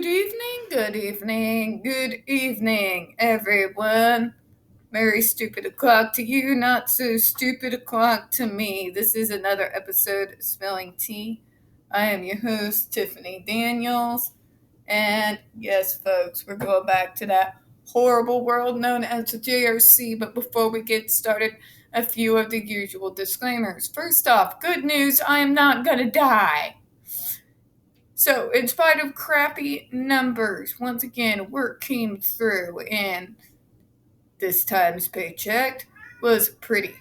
good evening, everyone. Merry stupid o'clock to you, not so stupid o'clock to me. This is another episode of Spelling Tea. I am your host, Tiffany Daniels. And yes, folks, we're going back to that horrible world known as the JRC. But before we get started, a few of the usual disclaimers. First off, good news, I am not gonna die. So, in spite of crappy numbers, once again, work came through, and this time's paycheck was pretty,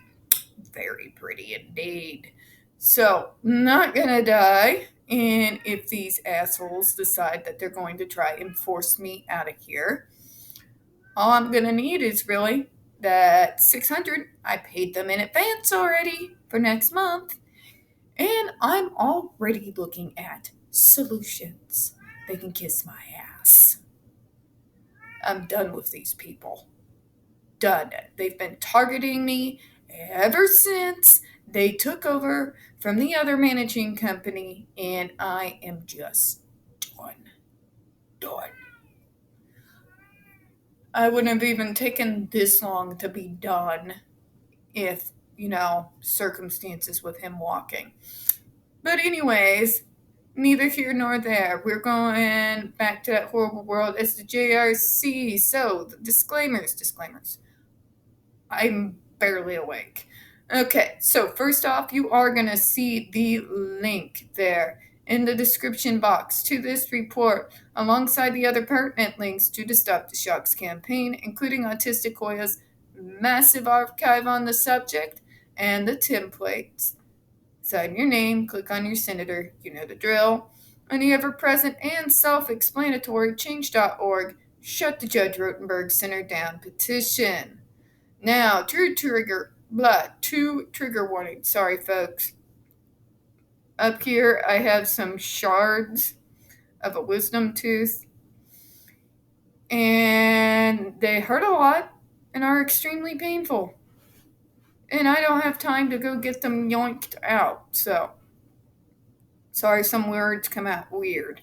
very pretty indeed. So, not gonna die, and if these assholes decide that they're going to try and force me out of here, all I'm gonna need is really that $600. I paid them in advance already for next month, and I'm already looking at solutions. They can kiss my ass. I'm done with these people. Done. They've been targeting me ever since they took over from the other managing company, and I am just done. Done. I wouldn't have even taken this long to be done if, circumstances with him walking. But anyways, neither here nor there. We're going back to that horrible world as the JRC. So, disclaimers. I'm barely awake. Okay, so first off, you are going to see the link there in the description box to this report, alongside the other pertinent links to the Stop the Shocks campaign, including Autistic Hoya's massive archive on the subject and the templates. Sign your name, click on your senator, you know the drill. On the ever-present and self-explanatory change.org Shut the Judge Rotenberg Center Down petition. Now, two trigger warnings. Sorry, folks. Up here, I have some shards of a wisdom tooth, and they hurt a lot and are extremely painful. And I don't have time to go get them yoinked out, so sorry some words come out weird.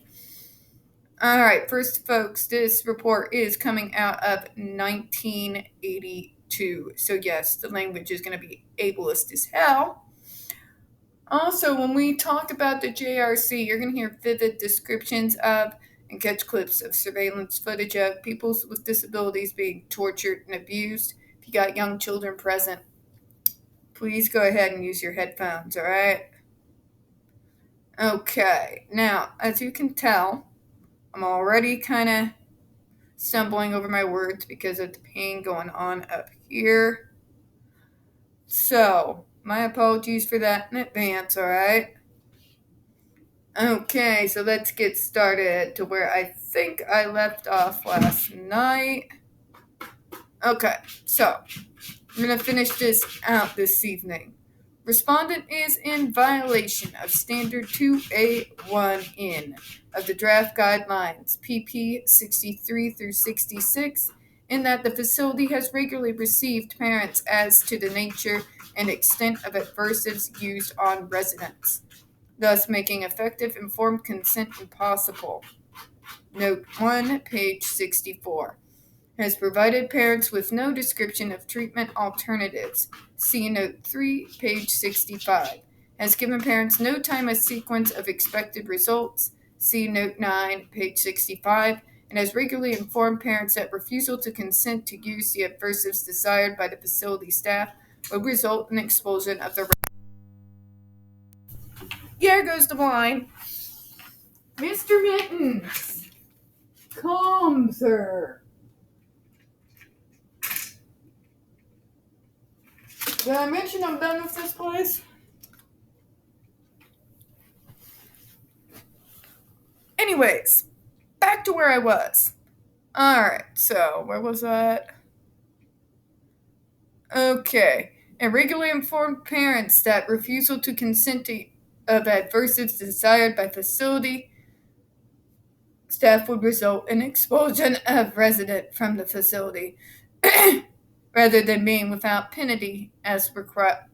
Alright, first folks, this report is coming out of 1982. So yes, the language is going to be ableist as hell. Also, when we talk about the JRC, you're going to hear vivid descriptions of and catch clips of surveillance footage of people with disabilities being tortured and abused. If you got young children present, please go ahead and use your headphones, alright? Okay, now, as you can tell, I'm already kind of stumbling over my words because of the pain going on up here. So, my apologies for that in advance, alright? Okay, so let's get started to where I think I left off last night. Okay, so I'm going to finish this out this evening. Respondent is in violation of Standard 2A1N of the Draft Guidelines, PP 63 through 66, in that the facility has regularly received parents as to the nature and extent of adversives used on residents, thus making effective informed consent impossible. Note 1, page 64. Has provided parents with no description of treatment alternatives. See Note 3, page 65. Has given parents no time or sequence of expected results. See Note 9, page 65. And has regularly informed parents that refusal to consent to use the adversives desired by the facility staff would result in expulsion of the... Here goes the line. Mr. Mittens. Calm, sir. Did I mention I'm done with this place? Anyways, back to where I was. Alright, so where was that? Okay. And regularly informed parents that refusal to consent to of adversives desired by facility staff would result in expulsion of resident from the facility rather than being without penalty as required.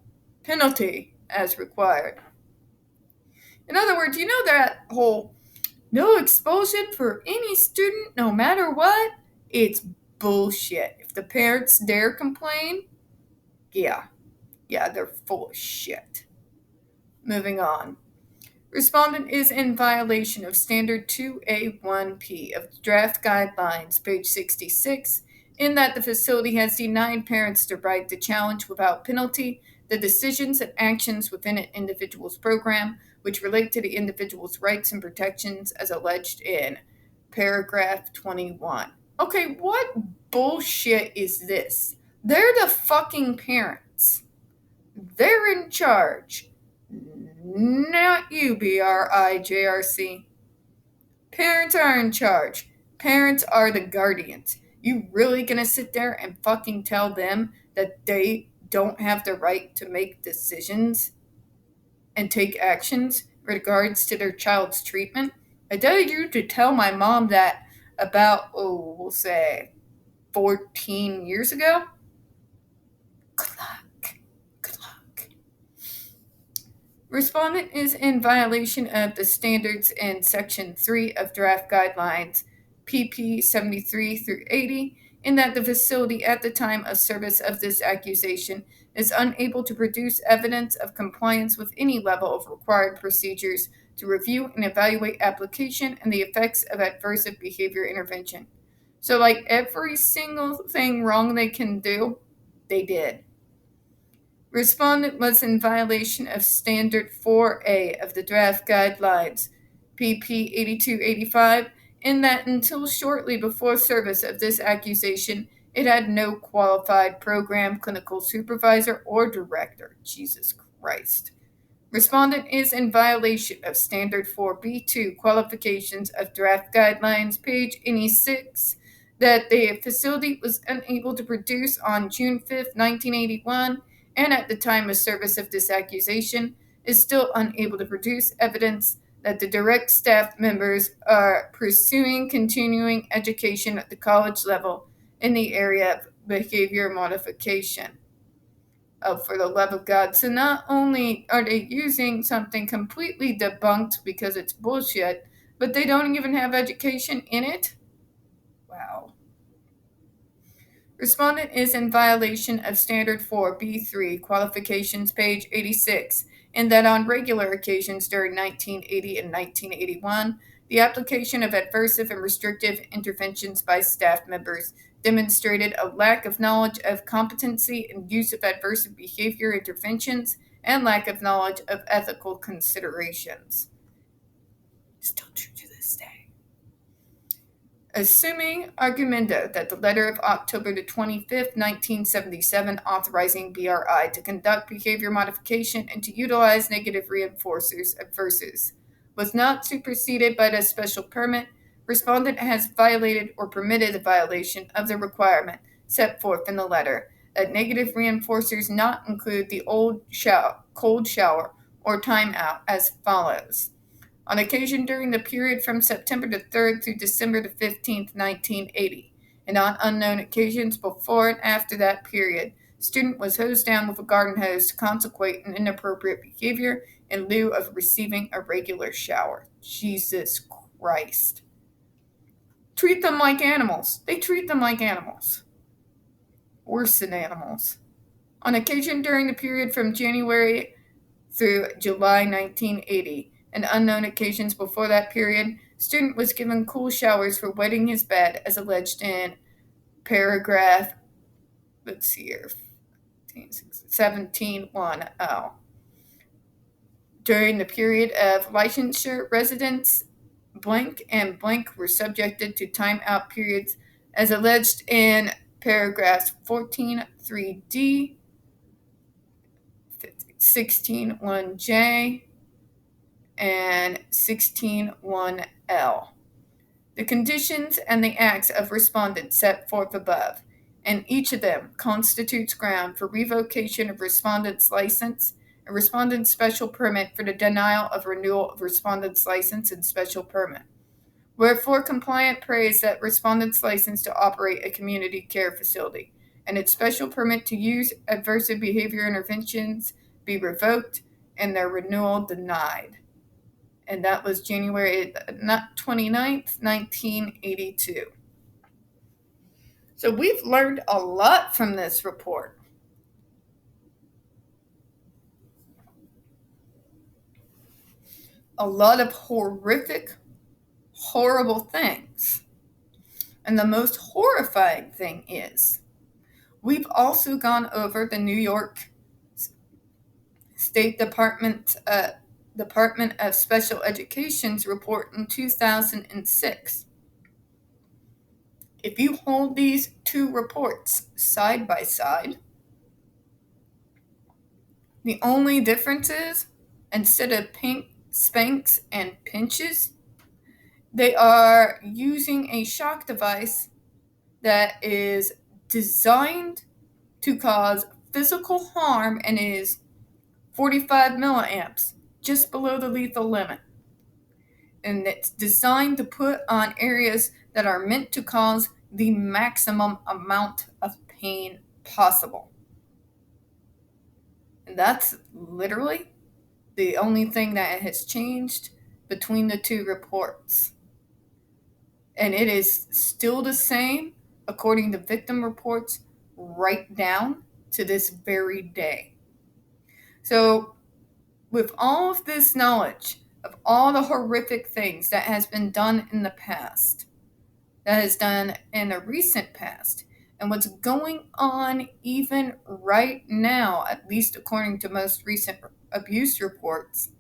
In other words, you know that whole no expulsion for any student, no matter what, it's bullshit. If the parents dare complain, yeah, they're full of shit. Moving on. Respondent is in violation of Standard 2A1P of the Draft Guidelines, page 66, in that the facility has denied parents the right to challenge without penalty the decisions and actions within an individual's program which relate to the individual's rights and protections as alleged in paragraph 21. Okay, what bullshit is this? They're the fucking parents. They're in charge. Not you, BRI, JRC. Parents are in charge. Parents are the guardians. You really gonna sit there and fucking tell them that they don't have the right to make decisions and take actions in regards to their child's treatment? I dare you to tell my mom that about, we'll say 14 years ago? Good luck. Good luck. Respondent is in violation of the standards in Section 3 of Draft Guidelines, PP 73 through 80, in that the facility at the time of service of this accusation is unable to produce evidence of compliance with any level of required procedures to review and evaluate application and the effects of adversive behavior intervention. So, like every single thing wrong they can do, they did. Respondent was in violation of Standard 4A of the Draft Guidelines, PP 8285, in that until shortly before service of this accusation, it had no qualified program clinical supervisor or director. Jesus Christ. Respondent is in violation of Standard 4B2 qualifications of Draft Guidelines, page 86, that the facility was unable to produce on June 5, 1981, and at the time of service of this accusation, is still unable to produce evidence that the direct staff members are pursuing continuing education at the college level in the area of behavior modification. Oh, for the love of God. So not only are they using something completely debunked because it's bullshit, but they don't even have education in it? Wow. Respondent is in violation of Standard 4B3 qualifications, page 86, in that on regular occasions during 1980 and 1981, the application of adversive and restrictive interventions by staff members demonstrated a lack of knowledge of competency and use of adversive behavior interventions and lack of knowledge of ethical considerations. Still true to this day. Assuming argumento that the letter of October the 25th, 1977, authorizing BRI to conduct behavior modification and to utilize negative reinforcers adverses was not superseded by the special permit, respondent has violated or permitted the violation of the requirement set forth in the letter that negative reinforcers not include the cold shower or timeout as follows. On occasion during the period from September the 3rd through December the 15th, 1980, and on unknown occasions before and after that period, student was hosed down with a garden hose to consequate an inappropriate behavior in lieu of receiving a regular shower. Jesus Christ. Treat them like animals. They treat them like animals. Worse than animals. On occasion during the period from January through July 1980, and unknown occasions before that period, student was given cool showers for wetting his bed as alleged in paragraph, 17.1L. During the period of licensure, residents blank and blank were subjected to timeout periods as alleged in paragraphs 14.3D, 16.1J, and 16.1L. The conditions and the acts of respondents set forth above, and each of them constitutes ground for revocation of respondent's license and respondent's special permit for the denial of renewal of respondent's license and special permit. Wherefore, compliant prays that respondent's license to operate a community care facility and its special permit to use adversive behavior interventions be revoked and their renewal denied. and that was January 29th, 1982. So we've learned a lot from this report. A lot of horrific, horrible things. And the most horrifying thing is, we've also gone over the New York State Department of Special Education's report in 2006. If you hold these two reports side by side, the only difference is, instead of spanks and pinches, they are using a shock device that is designed to cause physical harm and is 45 milliamps, just below the lethal limit. And it's designed to put on areas that are meant to cause the maximum amount of pain possible. And that's literally the only thing that has changed between the two reports. And it is still the same, according to victim reports, right down to this very day. So, with all of this knowledge of all the horrific things that has been done in the past, that is done in the recent past, and what's going on even right now, at least according to most recent abuse reports,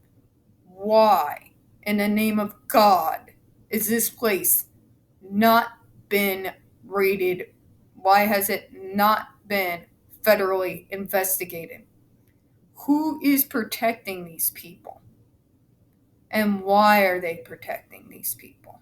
why, in the name of God, is this place not been raided? Why has it not been federally investigated? Who is protecting these people? And why are they protecting these people?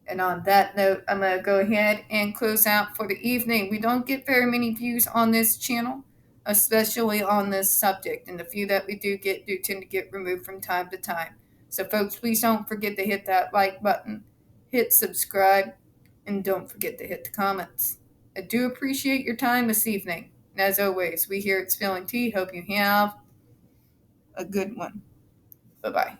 And on that note, I'm going to go ahead and close out for the evening. We don't get very many views on this channel, especially on this subject. And the few that we do tend to get removed from time to time. So folks, please don't forget to hit that like button, hit subscribe, and don't forget to hit the comments. I do appreciate your time this evening. And as always, we here at Spilling Tea hope you have a good one. Bye-bye.